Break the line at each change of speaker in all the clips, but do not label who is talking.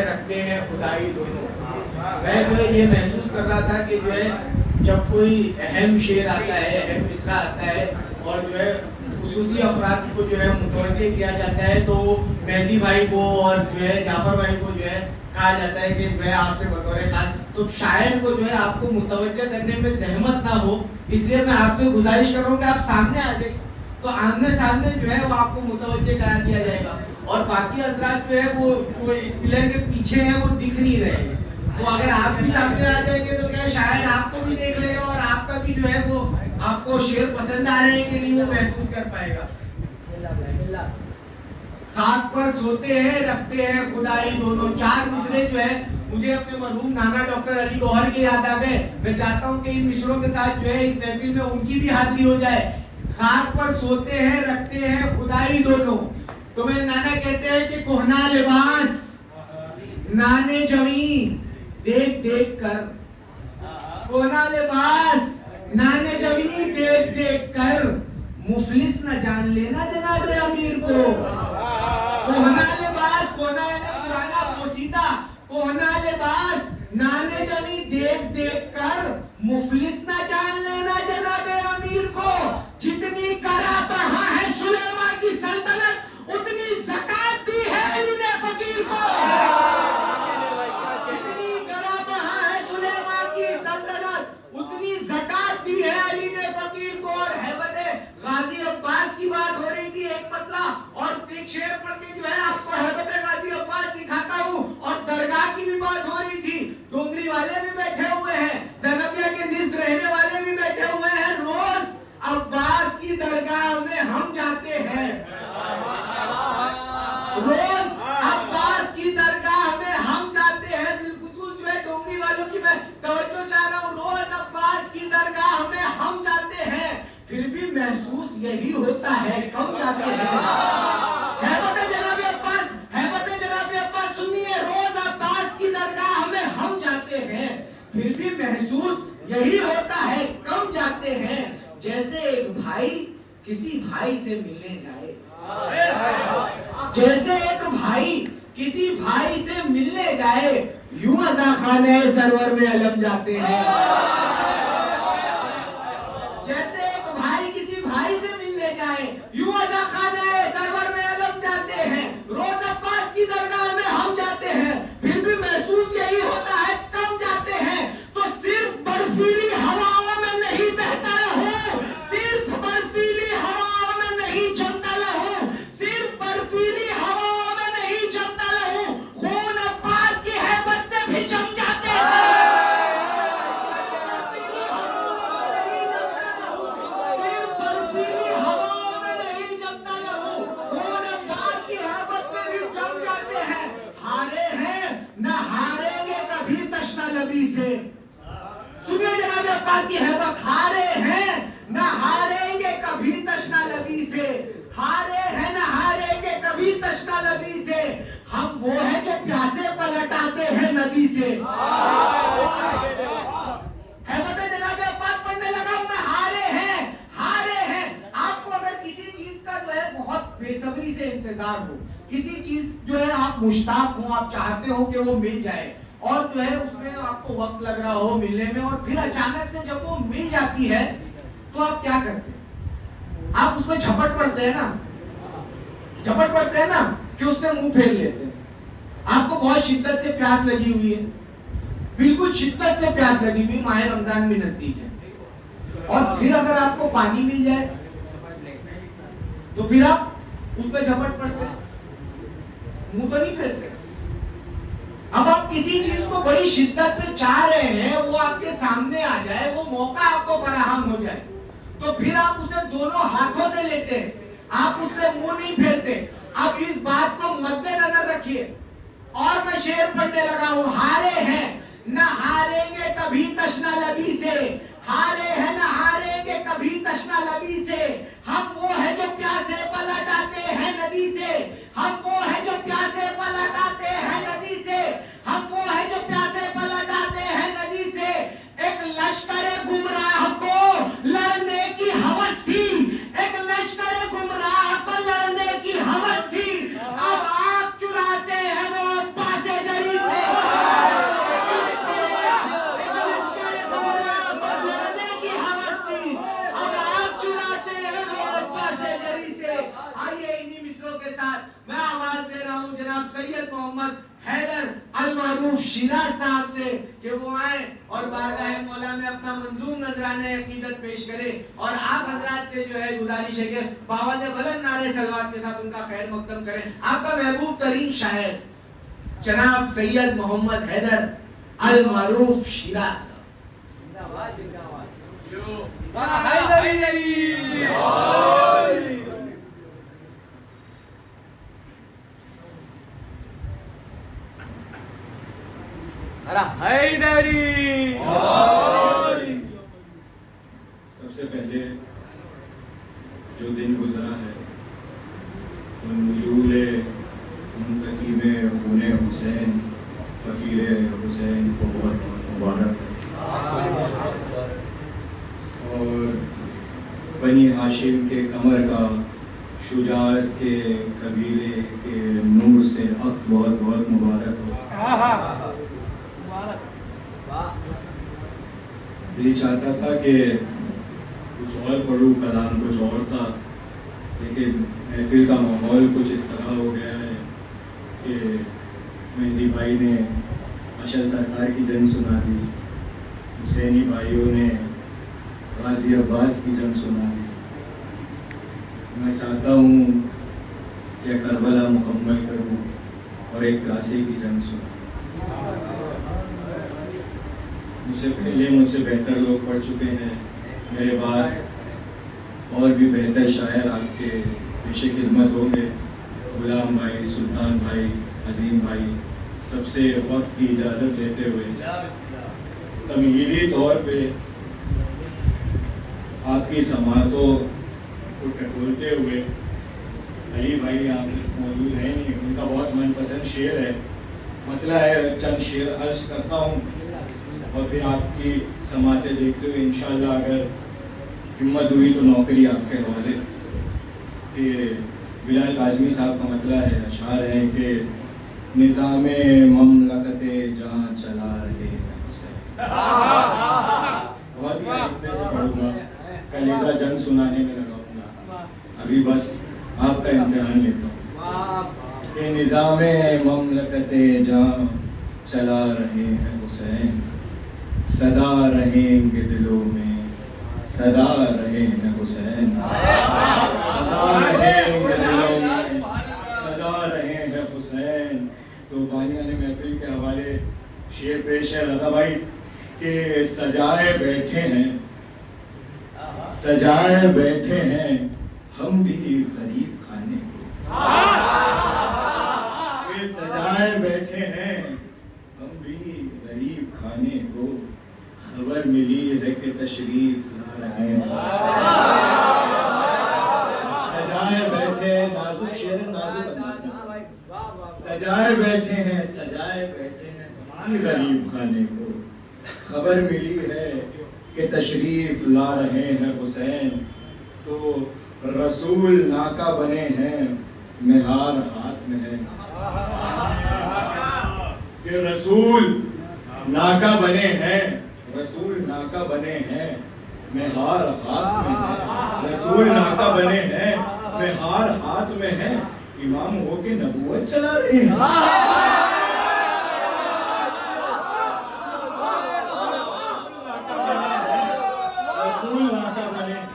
رکھتے ہیں خدائی دونوں. میں جو ہے یہ محسوس کر رہا تھا کہ جو ہے جب کوئی اہم شعر آتا ہے, اہم مصرع آتا ہے اور جو ہے خصوصی افراد کو جو ہے متوجہ کیا جاتا ہے تو مہدی بھائی کو اور جو ہے جعفر بھائی کو جو ہے کہا جاتا ہے کہ جو ہے آپ سے بطور خان, تو شاعر کو جو ہے آپ کو متوجہ کرنے میں زحمت نہ ہو, اس لیے میں آپ سے گزارش کر رہا ہوں کہ آپ سامنے آ جائیں تو آمنے سامنے جو ہے وہ آپ کو متوجہ کرا دیا جائے گا. اور باقی حضرات جو ہے وہ اس پلر کے پیچھے ہیں, وہ دکھ نہیں رہے ہیں, تو اگر آپ بھی سامنے آ جائیں گے تو کیا شاید آپ کو بھی دیکھ لے گا اور آپ کا بھی جو ہے وہ آپ کو شعر پسند آ رہے ہیں کہ نہیں وہ محسوس کر پائے گا. خاک پر سوتے ہیں رکھتے ہیں خدائی دونوں. 4 مصرے جو ہے مجھے اپنے مرحوم نانا ڈاکٹر علی گوہر کے یاد آ گئے. میں چاہتا ہوں کہ ان مصروں کے ساتھ جو ہے اس محفل میں ان کی بھی حاضری ہو جائے. خاک پر سوتے ہیں رکھتے ہیں خدائی دونوں. تو میرے نانا کہتے ہیں کہ کوہنا لباس نانے جویں دیکھ دیکھ کر, کوہنا لباس نانے جویں دیکھ دیکھ کر مفلس نہ جان لینا جناب امیر کو. کوہنا لباس, کوہنا یعنی پرانا پوسیدہ, کوہنا لباس نانے جویں دیکھ دیکھ کر مفلس نہ جان لینا جناب امیر کو. جتنی کرا بہا ہے سلیمان کی سلطنت اتنی زکات دی ہے علی نے فقیر کو. جتنی کرا بہا ہے سلیمان کی سلطنت اتنی زکات دی ہے علی نے فقیر کو. اور ہیبت غازی عباس کی بات ہو رہی تھی, ایک مطلع اور ایک شعر پڑھ کے جو ہے آپ کو ہیبت غازی عباس دکھاتا ہوں. اور درگاہ کی بھی بات ہو رہی تھی, ڈونگری والے بھی بیٹھے ہوئے ہیں, زینبیہ کے نزد رہنے والے بھی بیٹھے ہوئے ہیں. روز عباس کی درگاہ میں ہم جاتے ہیں, روز عباس کی درگاہ میں ہم جاتے ہیں. بالخصوص جو ہے ڈونگری والوں کی میں توجہ چاہ رہا ہوں, روز عباس کی درگاہ میں ہم جاتے ہیں پھر بھی محسوس یہی ہوتا ہے کم جاتے ہیں. ہیبت جناب عباس, ہیبت جناب عباس سنیے, روز عباس کی درگاہ میں ہم جاتے ہیں پھر بھی محسوس یہی ہوتا ہے کم جاتے ہیں. جیسے ایک بھائی کسی بھائی سے ملنے جائے, جیسے ایک بھائی کسی بھائی سے ملنے جائے یوں ازا خانہ سرور میں علم جاتے ہیں. جیسے ایک بھائی کسی بھائی سے ملنے جائے یوں ازا خانہ سرور میں علم جاتے ہیں. روز عباس کی درگاہ میں ہم جاتے ہیں پھر بھی محسوس یہی ہوتا ہے کم جاتے ہیں. تو صرف برفیلی ہواؤں میں نہیں بہتا رہوں, صرف برفیلی ہواؤں میں نہیں جمتا رہوں, صرف برفیلی ہواؤں میں نہیں جمتا رہوں, خون عباس کی ہیبت سے بھی جم جاتے ہیں. صرف برفیلی ہواؤں میں نہیں جمتا رہوں, خون عباس کی ہیبت سے بھی جم جاتے ہیں. ہارے ہیں نہ ہاریں گے کبھی تشنہ لبی سے. سنیے جناب عباس کی ہیبت, ہارے ہیں نہ ہاریں گے کبھی تشنہ لبی سے, ہارے ہیں نہ ہاریں گے کبھی تشنہ لبی سے. ہم وہ ہیں جو پیاسے پلٹاتے ہیں نبی سے. ہیبت جناب عباس پڑھنے لگا ہوں میں, ہارے ہیں, ہارے ہیں. آپ کو اگر کسی چیز کا جو ہے بہت بے صبری سے انتظار ہو, کسی چیز جو ہے آپ مشتاق ہوں, آپ چاہتے ہو کہ وہ مل جائے اور جو ہے اس میں آپ کو وقت لگ رہا ہو ملنے میں, اور پھر اچانک سے جب وہ مل جاتی ہے تو آپ کیا کرتے ہیں؟ آپ اس میں جھپٹ پڑتے ہیں نا, جھپٹ پڑتے ہیں نا کہ اس سے منہ پھیر لیتے ہیں. آپ کو بہت شدت سے پیاس لگی ہوئی ہے, بالکل شدت سے پیاس لگی ہوئی, ماہ رمضان بھی نزدیک ہے, اور پھر اگر آپ کو پانی مل جائے تو پھر آپ اس پہ جھپٹ پڑتے ہیں, منہ تو نہیں پھیرتے. اب آپ کسی چیز کو بڑی شدت سے چاہ رہے ہیں, وہ آپ کے سامنے آ جائے, وہ موقع آپ کو فراہم ہو جائے تو پھر آپ اسے دونوں ہاتھوں سے لیتے ہیں, آپ اس سے منہ نہیں پھیرتے. اب اس بات کو مد نظر رکھیے اور میں شعر پڑھنے لگا ہوں. ہارے ہیں نہ ہاریں گے کبھی تشنہ لبی سے, ہارے ہیں نہ ہاریں گے کبھی تشنہ لبی سے. ہم وہ ہیں جو پیاسے پلٹ آتے ہیں ندی سے, ہم وہ ہیں جو پیاسے پلٹ آتے ہیں ندی سے, ہم وہ ہیں جو پیاسے پلٹ آتے ہیں ندی سے. ایک لشکر گمراہ کو لڑنے کی ہوس تھی, ایک لشکر گمراہ کو لڑنے کی ہوس تھی. اب آپ چراتے ہیں وہ پاسے جری جناب سید محمد حیدر المعروف شیراز صاحب سے کہ وہ آئیں اور بارگاہ مولا میں اپنا منظوم نذرانہ عقیدت پیش کرے، اور آپ حضرات سے جو ہے گزارش ہے کہ بآواز بلند نعرے صلوات کے ساتھ ان کا خیر مقدم کریں۔ آپ کا محبوب ترین شاعر جناب سید محمد حیدر المعروف شیراز
حیدری۔
سب سے پہلے جو دن گزرا ہے وہ نزول منتقم خون حسین فقیر حسین کو بہت بہت مبارک ہے، اور بنی ہاشم کے قمر کا شجاعت کے قبیلے کے نور سے عقد بہت بہت مبارک ہو۔ دل چاہتا تھا کہ کچھ اور پڑھوں، کلام کچھ اور تھا، لیکن محفل کا ماحول کچھ اس طرح ہو گیا ہے کہ مہندی بھائی نے اشر سرکار کی جنگ سنا دی، حسینی بھائیوں نے غازی عباس کی جنگ سنا دی۔ میں چاہتا ہوں کہ کربلا مکمل کروں اور ایک گاسے کی جنگ سنوں۔ مجھ سے پہلے مجھ سے بہتر لوگ پڑھ چکے ہیں، میرے بعد اور بھی بہتر شاعر آپ کے پیش خدمت ہوں گے۔ غلام بھائی، سلطان بھائی، عظیم بھائی، سب سے وقت کی اجازت لیتے ہوئے تمہیدی طور پہ آپ کی سماعتوں کو ٹٹولتے ہوئے، علی بھائی آپ موجود ہیں نہیں، ان کا بہت من پسند شعر ہے، مطلع ہے، چند شعر عرض کرتا ہوں اور پھر آپ کی سماعتیں دیکھتے ہوئے انشاءاللہ اگر ہمت ہوئی تو نوکری آپ کے حوالے۔ کہ بلال کاظمی صاحب کا مطلع ہے، اشعار ہیں کہ نظام مملکت جہاں چلا رہے ہیں حسین۔ بہت ہی آہستہ سے پڑھوں گا، کلیجہ جنگ سنانے میں لگاؤں گا، ابھی بس آپ کا امتحان لیتا ہوں کہ نظام مملکت جہاں چلا رہے ہیں حسین، صدا رہیں گے دلوں میں، صدا رہے ہیں حسین، صدا رہیں گے دلوں میں، صدا رہے ہیں حسین۔ تو بانیان محفل کے حوالے شعر پیش ہے رضا بھائی کہ سجائے بیٹھے ہیں، سجائے بیٹھے ہیں ہم بھی غریب کھانے کو، کہ سجائے بیٹھے ہیں ہم بھی غریب کھانے کو، خبر ملی ہے کہ تشریف لا رہے ہیں۔ سجائے بیٹھے، نازک شعر نازک انداز، سجائے بیٹھے ہیں، سجائے بیٹھے ہیں ہم بھی غریب کھانے کو، خبر ملی ہے کہ تشریف لا رہے ہیں حسین۔ تو رسول ناکہ بنے ہیں، مہار ہاتھ میں ہے، کہ رسول ناکہ بنے ہیں، رسول ناکہ بنے ہیں، مہار ہاتھ میں ہے، رسول ناکہ بنے ہیں، مہار ہاتھ میں ہے، امام ہو کے نبوت چلا رہے ہیں۔ رسول ناکہ بنے ہیں،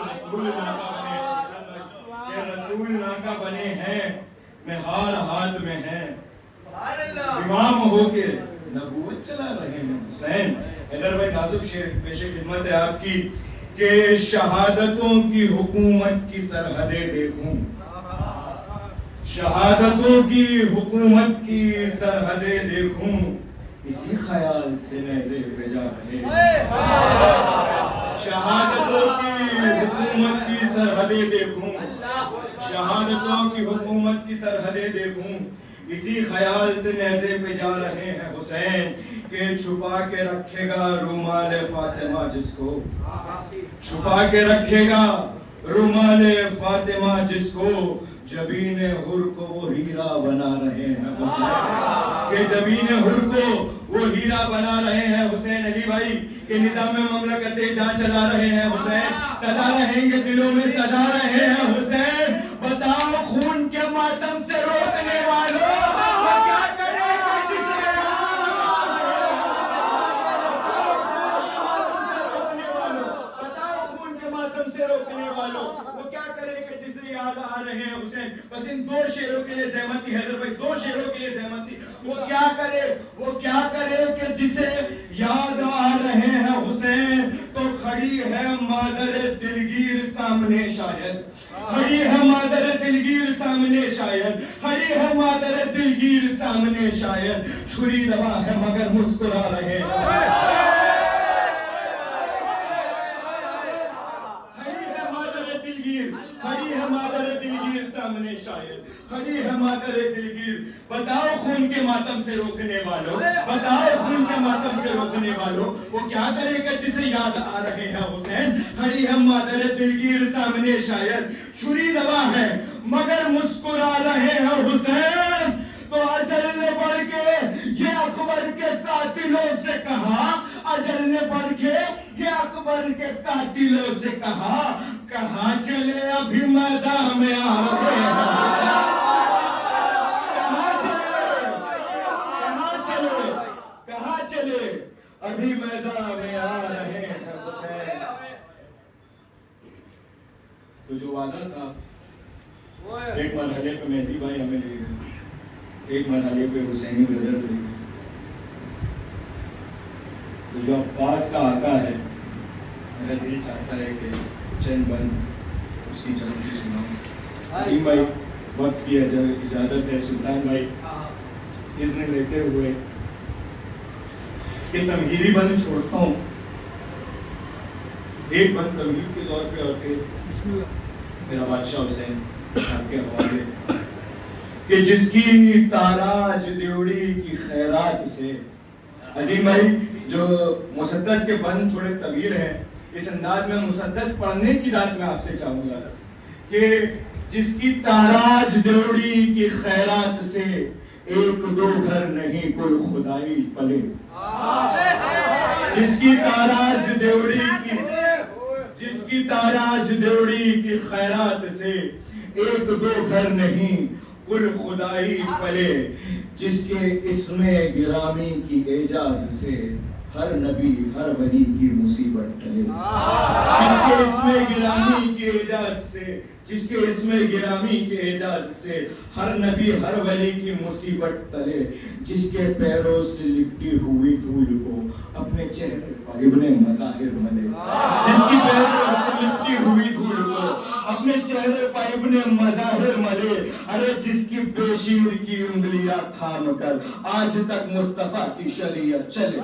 رسول ناکہ بنے ہیں، کہ رسول ناکہ بنے ہیں، مہار ہاتھ میں ہے، امام ہو کے نبوت چلا رہے ہیں حسین۔ حیدر بھائی نازک شعر پیش خدمت ہے آپ کی کہ شہادتوں کی حکومت کی سرحدیں دیکھوں، شہادتوں کی حکومت کی سرحدیں دیکھوں، اسی خیال سے نیزے پہ جا رہے ہیں۔ شہادتوں کی حکومت کی سرحدیں دیکھوں، شہادتوں کی حکومت کی سرحدیں دیکھوں، اسی خیال سے نیزے پہ جا رہے ہیں حسین۔ کہ چھپا کے رکھے گا رومال فاطمہ جس کو، چھپا کے رکھے گا رومال فاطمہ جس کو، جبین حر کو وہ ہیرا بنا رہے ہیں حسین۔ کہ جبین حر کو وہ ہیرا بنا رہے ہیں حسین۔ علی بھائی کہ نظام مملکت جہاں چلا رہے ہیں حسین، صدا رہیں گے دلوں میں، صدا رہے ہیں حسین۔ بتاؤ خون کے ماتم سے روکنے والوں، لیے سہمت تھی حیدر بھائی، 2 شعروں کے لیے سہمت تھی. وہ کیا کرے کہ جسے یاد آ رہے ہیں حسین تو کھڑی ہے مادر دلگیر سامنے شاید، کھڑی ہے مادر دلگیر سامنے شاید، کھڑی ہے مادر دلگیر سامنے شاید، چھری دبا ہے مگر مسکرا رہے ہیں. کھڑی ہے مادر دلگیر سامنے شاید، کھڑی ہے مادر دلگیر. بتاؤ خون کے ماتم سے روکنے والوں، بتاؤ خون کے ماتم سے روکنے والوں، وہ کیا کرے گا جسے یاد آ رہے ہیں حسین. کھڑی ہے مادر دلگیر سامنے شاید، چھری دبا ہے مگر مسکرا رہے ہیں حسین. تو اجل نے بڑھ کے یہ اکبر کے قاتلوں سے کہا، اجل نے بڑھ کے یہ اکبر کے قاتلوں سے کہا، کہاں چلے ابھی میدان میں آ رہے ہیں حسین. کہاں چلے ابھی میدان میں آ رہے ہیں حسین. تو جو وعدہ تھا ایک مرحلے پہ مہدی بھائی ہمیں لے گئے، ایک مرحلے پہ حسینی بردرز لے گئے. تو جو عباس کا آقا ہے، میرا دل چاہتا ہے کہ چند بند اس کی جلدی سناؤں. عظیم بھائی وقت کی اجازت ہے، سلطان بھائی اذن لیتے ہوئے کہ تمہیدی بند چھوڑتا ہوں. ایک بند تمہید کے طور پہ اور پھر میرا بادشاہ حسین آپ کے حوالے کہ جس کی تاراج دیوڑی کی خیرات سے. عظیم بھائی جو مسدس کے بند تھوڑے طویل ہیں، اس انداز میں مسدس پڑھنے کی دعوت میں آپ سے چاہوں گا کہ جس کی تاراج دیوڑی کی خیرات سے ایک دو گھر نہیں کل خدائی پلے. جس کی تاراج دیوڑی کی، جس کی تاراج دیوڑی کی خیرات سے ایک دو گھر نہیں کل خدائی پلے. جس کے اسم گرامی کی اعجاز سے ہر نبی ہر ولی کی مصیبت ٹلے. جس کے اسم گرامی کی اعجاز سے، جس کے اسم گرامی کے اعجاز سے ہر نبی ہر ولی کی مصیبت ٹلے. جس کے پیروں سے لپٹی ہوئی دھول کو اپنے چہرے پر ابن مظاہر ملے. جس کی پیروں سے لپٹی ہوئی دھول کو اپنے چہرے پر ابن مظاہر ملے. ارے جس کی بے شیر کی انگلیاں تھام کر آج تک مصطفیٰ کی شریعت چلے.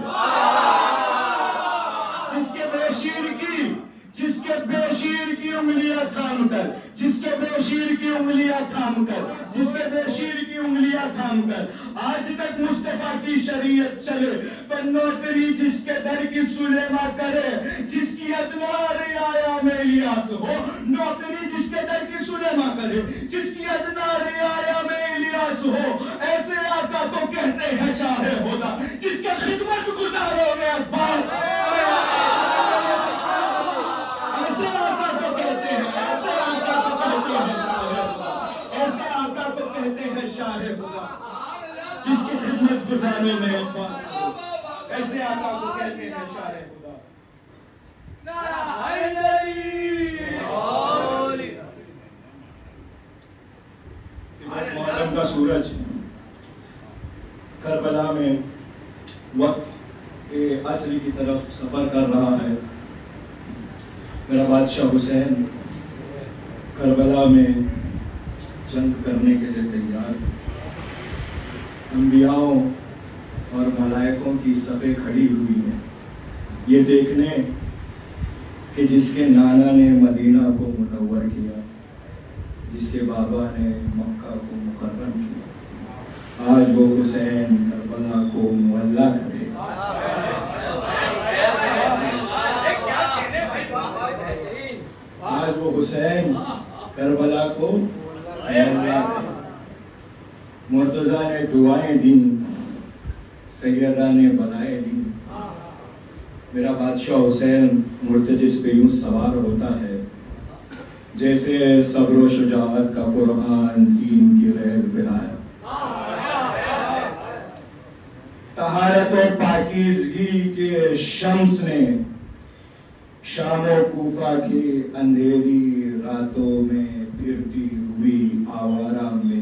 جس کے بے شیر کی، جس کے بے شیر کی انگلیاں تھام کر، جس کے بے شیر کی انگلیاں تھام کر، جس کے بے شیر کی انگلیاں تھام کر آج تک مصطفیٰ کی شریعت چلے. پر نوکری جس کے در کی سلیما کرے، جس کی ادنا رعایا میں الیاس ہو. نوکری جس کے در کی سلیما کرے، جس کی ادنا رعایا میں الیاس ہو. ایسے آقا کو کہتے ہیں شاہ ہدا، جس کے خدمت گزاروں میں عباس. ایسے آقا کو کہتے ہیں، ایسے آقا کو کہتے ہیں ایسے آقا کو کہتے ہیں شاہ خدا، جس کی خدمت گزارنے میں عباس. ایسے آقا کو کہتے ہیں شاہ خدا. محرم کا سورج کربلا میں وقت عصر کی طرف سفر کر رہا ہے. میرا بادشاہ حسین کربلا میں جنگ کرنے کے لیے تیار. انبیاءوں اور ملائکوں کی صفیں کھڑی ہوئی ہیں یہ دیکھنے کہ جس کے نانا نے مدینہ کو منور کیا، جس کے بابا نے مکہ کو مکرم کیا، آج وہ حسین کربلا کو معلّہ کرے. آج وہ حسین کربلا کو معلّہ کرے. مرتضیٰ نے دعائیں دیں، سیدہ نے بلائیں دیں. میرا بادشاہ حسین مرتجس پہ یوں سوار ہوتا ہے جیسے صبر و شجاعت کا قرآن زین کی ریل پہ آیا. طہارت و پاکیزگی کے شمس نے شام و کوفہ کے اندھیری راتوں میں پھرتی ہوئی آوارہ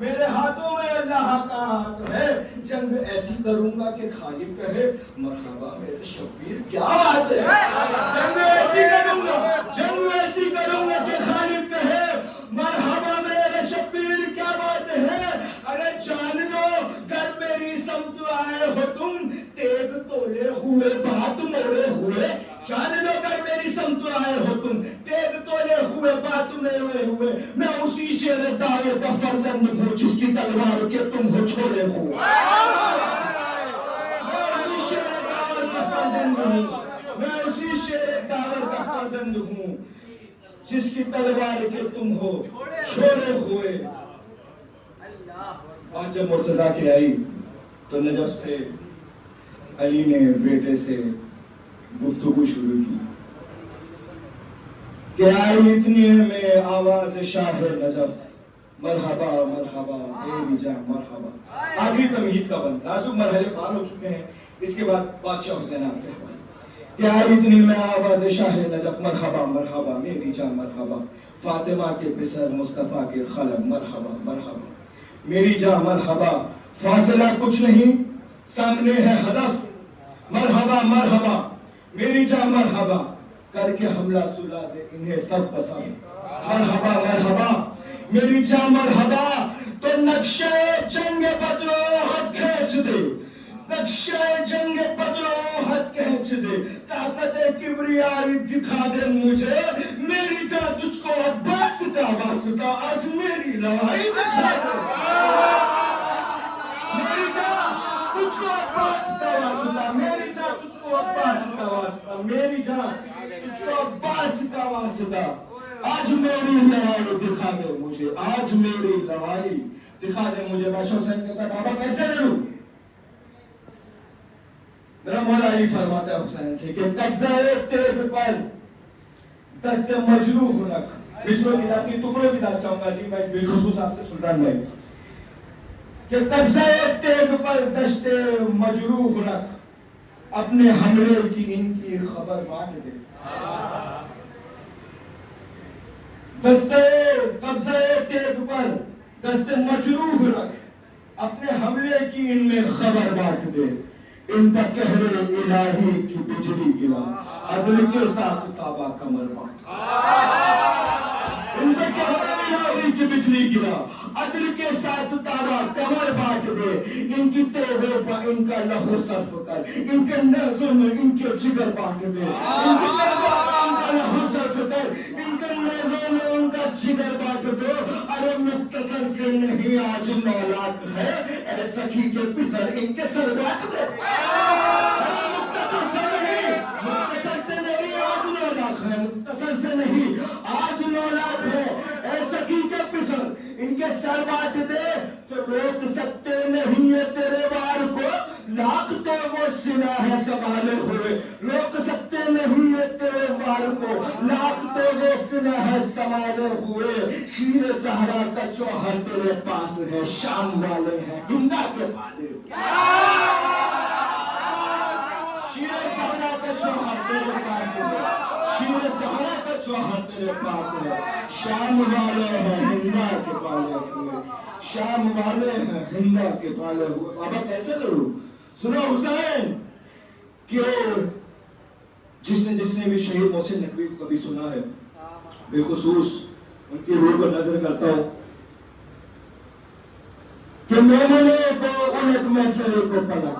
میرے ہاتھوں میں اللہ کا ہاتھ ہے. جنگ ایسی کروں گا کہ خالق کہے مرحبا میرے شبیر. کیا بات ہے. جنگ ایسی کروں گا کہ خالق کہے مرحبا میرے شبیر. کیا بات ہے. ارے جان لو گر میری سمت آئے ہو تم تیگ تولے ہوئے بات موڑے ہوئے. جان لو گر میری سمت آئے ہو تم تیگ تولے ہوئے بات موڑے ہوئے. میں اسی شیر داور کا فرزند ہوں جس کی تلوار کے تم ہو چھوڑے ہوئے. میں اسی شیر داور کا فرزند ہوں جس کی تلوار کے تم ہو چھوڑے ہوئے. اور جب مرتضیٰ کی آئی تو نجف سے علی نے بیٹے سے گفتگو شروع کی کہ آئی اتنی میں آواز شاہ نجف مرحبا مرحبا میری جان مرحبا. آخری تمہید کا بند نازک مرحلے پار ہو چکے ہیں. اس کے بعد بادشاہ حسین آپ کے حوالے کہ آئی اتنی میں آواز شاہ نجف مرحبا مرحبا میری جان مرحبا. فاطمہ کے پسر مصطفیٰ کے خلق مرحبا مرحبا میری جان مرحبا. فاصلہ کچھ نہیں سامنے ہے ہدف مرحبا مرحبا میری جان مرحبا. کر کے حملہ سلا دے انہیں سب پسند مرحبا مرحبا میری جان مرحبا. تو نقشہ جنگ بدلو ہاتھ کھینچ دے. نقشہ جنگ بدلو ہاتھ کھینچ دے. طاقت کبریائی دکھا دے مجھے میری جان تجھ کو عباس کا واسطہ آج میری لڑائی دکھا دے. میری جان تجھ کو عباس کا واسطہ میری جان تجھ کو عباس کا واسطہ میری جان تجھ کو عباس کا واسطہ آج میری لڑائی دکھا دے مجھے. آج میری لڑائی دکھا دے مجھے. بادشاہ حسین کہتا بابا کیسے لڑوں. میرا مولا علی فرماتا ہے حسین سے کہ قبضہ تیغ پر دست مجروح رکھ. بشروں کی اپنی ٹکڑوں کی داد چاہوں گا عظیم بھائی بالخصوص آپ سے سلطان بھائی کہ قبضہ تیغ پر دست مجروح رکھ. اپنے حملے کی ان کی خبر بانٹ دے. قبضہ تیغ پر دست مجروح رکھ. اپنے حملے کی ان میں خبر بانٹ دے. ان کا قہر الہی کی بجلی گرا عدل کے ساتھ تابا کمر بانٹ. ان کا قہر الہی کی بجلی گرا عدل کے ساتھ تابا کمر بانٹ دے. ان کی تیغوں پر ان کا لہو صرف کر. ان کے نیزوں میں ان کے جگر بانٹ دے. ان کی تیغوں پر ان کا لہو صرف کر. ان کے نیزوں میں ان کا جگر بانٹ دو. ارے مختصر سے نہیں آج نولاک ہے اے سخی کے پسر ان کے سر بانٹ دے. مختصر سے نہیں آج 9 لاکھ ہے. مختصر سے نہیں آج 9 لاکھ ہے اے سخی کے پسر ان کے سر بانٹ دے. تو روک سکتے نہیں ہے تیرے وار کو لاکھ تو وہ سنا ہے سنبھالے ہوئے. روک سکتے نہیں ہے تیرے وار کو لاکھ تو وہ سنا ہے سنبھالے ہوئے. شیر صحرا کا چوہر تیرے پاس ہے شام والے ہیں ہندا کے پالے. شیر صحرا کا چوہر تیرے پاس ہے. شیر صحرا کا چوہر تیرے پاس ہے شام والے ہیں ہندا کے پالے ہوئے. شام والے ہیں ہندا کے پالے ہوئے. بابا کیسے لڑوں. سنو حسین کہ جس نے بھی شہید محسن نقوی کو کبھی سنا ہے بالخصوص ان کی روح پر نظر کرتا ہوں کہ میمنے کو الٹ میں سرے کو پلٹ.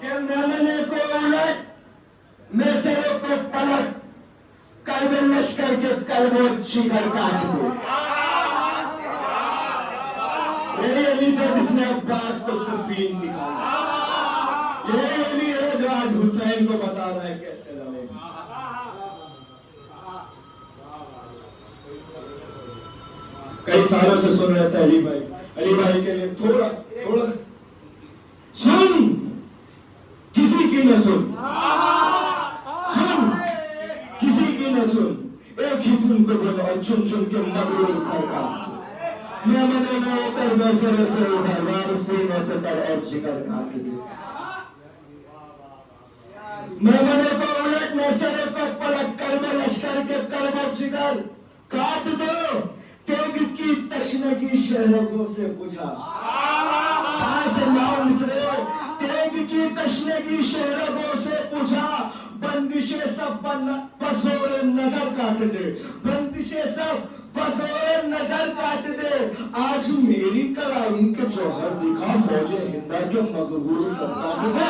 کہ میمنے کو الٹ میں سرے کو پلٹ قلب لشکر کے قلب و جگر کاٹ دے. یہی علی تھا جس نے عباس کو صفین سکھایا. یہی علی ہے جو آج حسین کو بتا رہا ہے کیسے لڑے. کئی سالوں سے سن رہے تھے علی بھائی کے لیے تھوڑا سن کسی کی نہ سن کسی کی نہ سن. ایک ہی دن کو بولو اور چن چن کے مغرور سرکار. میمنے میں اتر میں سرے سے ادھر وار سینے پہ کر اور جگر کاٹ دے. میمنے کو الٹ
ایک مسئلے کو پلٹ کر میں لشکر کے قلب و جگر کاٹ دو، تیگ کی تشنگی شہرگوں سے بجھا. پاس لاؤ مصرے، تیگ کی تشنگی شہرگوں سے بجھا، بندشیں سب بزور نظر کاٹ دے، بندشیں سب بزور نظر کاٹ دے. آج میری کلائی کے جوہر دکھا فوج ہندہ کے مغرور سر کاٹ دے.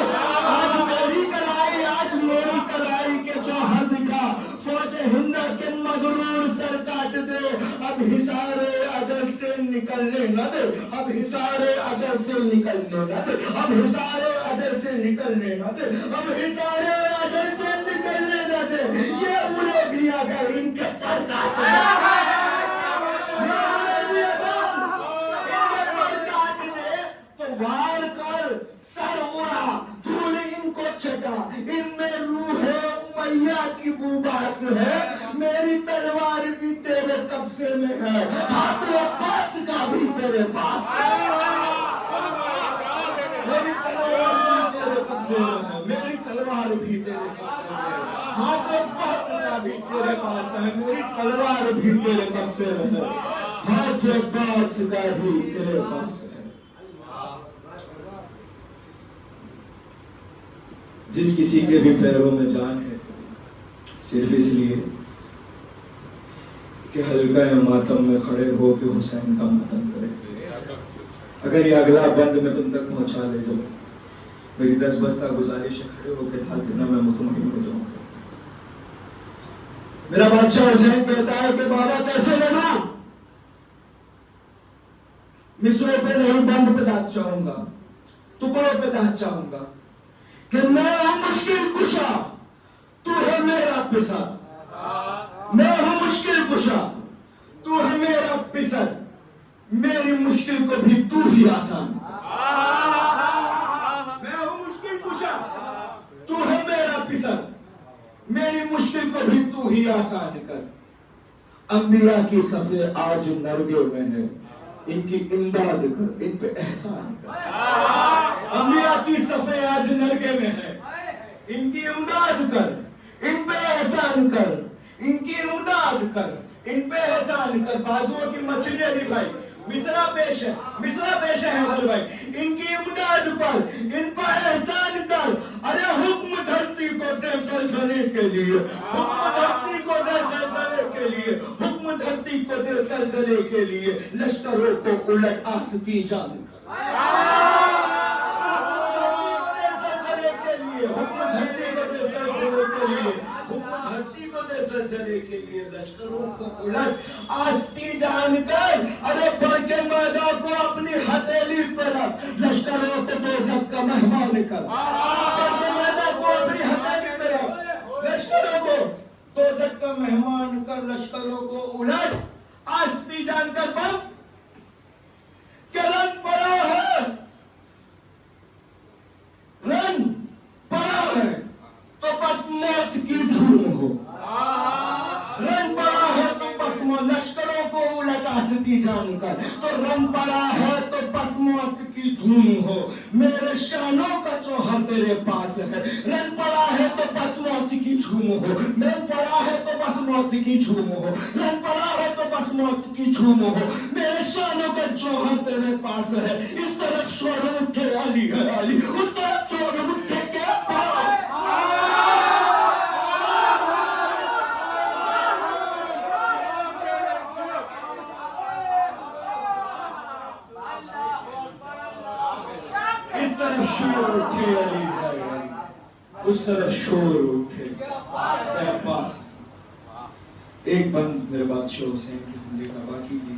آج میری کلائی، آج میری کلائی کے جوہر دکھا فوج ہندہ کے مغرور سر کاٹ دے. اب حصار اجل سے نکلنے نہ دے، اب حصار اجل سے نکلنے نہ دے، اب حصار اجل سے نکلنے نہ دے، اب حصار اجل سے نکلنے نہ دے. یہ اڑے بھی اگر ان کے پر کاٹ دے، وار کر سر اڑا، دھول ان کو چٹا، ان میں روح امیہ کی بوباس ہے. میری تلوار بھی تیرے قبضے میں ہے، ہاتھ عباس کا بھی تیرے پاس ہے. میری تلوار بھی تیرے قبضے میں ہے، میری تلوار بھی تیرے قبضے میں ہے، ہاتھ عباس کا بھی تیرے پاس ہے. میری تلوار بھی تیرے قبضے میں ہے، ہاتھ عباس کا بھی تیرے پاس ہے. جس کسی کے بھی پیروں میں جان ہے، صرف اس لیے کہ حلقہ ماتم میں کھڑے ہو کے حسین کا ماتم کرے. اگر یہ اگلا بند میں تم تک پہنچا لے تو میری 10 بستہ گزارش کھڑے ہو کے حال دینا میں مطمئن ہو جاؤں گا. میرا بادشاہ حسین کہتا ہے کہ بابا کیسے لینا، مصروں پہ نہیں بند پہ داد چاہوں گا، ٹکڑوں پہ داد چاہوں گا کہ میں ہوں مشکل کشا، تو ہے میرا پسر. میں ہوں مشکل کشا، تو ہے میرا پسر، میری مشکل کو بھی تو ہی آسان. میں ہوں مشکل کشا، تو ہے میرا پسر، میری مشکل کو بھی تو ہی آسان کر. انبیاء کی صفحے آج نرگے میں ہے، ان کی امداد کر، ان پہ احسان کر. انبیاء کی صفحے آج نرگے میں ہے، ان کی امداد کر، ان پہ احسان کر، ان کی امداد کر، ان پہ احسان کر. بازوؤں کی مچھلی علی بھائی، مصرع پیش ہے، مصرع پیش ہے حیدر بھائی. ان کی امداد پر، ان پر احسان کر. ارے حکم دھرتی کو دے زلزلے کے لیے، حکم دھرتی کو دے زلزلے کے لیے، حکم دھرتی کو دے زلزلے کے لیے، لشکروں کو الٹ آستی جان کر. حکم دھرتی کو دے زلزلے کے لیے، حکم دھرتی کو دے زلزلے کے لیے، لشکروں کو الٹ آستی جان کر. ارے بڑھ کے میدان کو اپنی ہتھیلی پر رکھ، لشکروں کو دوزخ کا مہمان کر. بڑھ کے میدان کو اپنی ہتھیلی پر رکھ، لشکروں کو دوزخ کا مہمان کر. لشکروں کو الٹ آستی جان کر. بم کہ رن پڑا ہے، رن پڑا ہے تو بس موت کی دھوم ہو. رن پڑا ہے تو بس لشکروں کو الٹ آستی جان کر. تو رن پڑا ہے تو بس موت کی دھوم ہو. میرے شانوں کا جوہر تیرے پاس ہے. رن پڑا ہے تو بس موت کی جھوم ہو. رن پڑا ہے تو بس موت کی جھوم ہو. رن پڑا ہے تو بس موت کی جھوم ہو. میرے شانوں کا جوہر تیرے پاس ہے. اس طرف شور اٹھے علی ہے علی، اس طرف شور اٹھے کے پاس. اس طرف شور اٹھے علی ہے علی، اس طرف شور اٹھے کے پاس. ایک بند میرے بادشاہ حسین کی حملے کا باقی بھی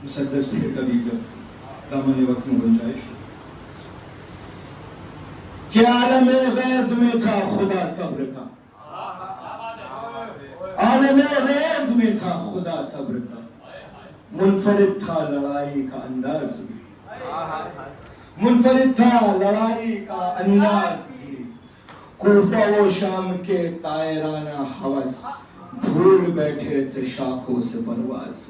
مسدس پھر کبھی جب دامن وقت میں گنجائش کہ عالم غیظ میں تھا خدا صبر کا، عالم غیظ میں تھا خدا صبر کا. منفرد تھا لڑائی کا انداز بھی، منفرد تھا لڑائی کا انداز بھی. کوفہ و شام کے طائرانہ ہوس بھول بیٹھے تھے شاخوں سے پرواز.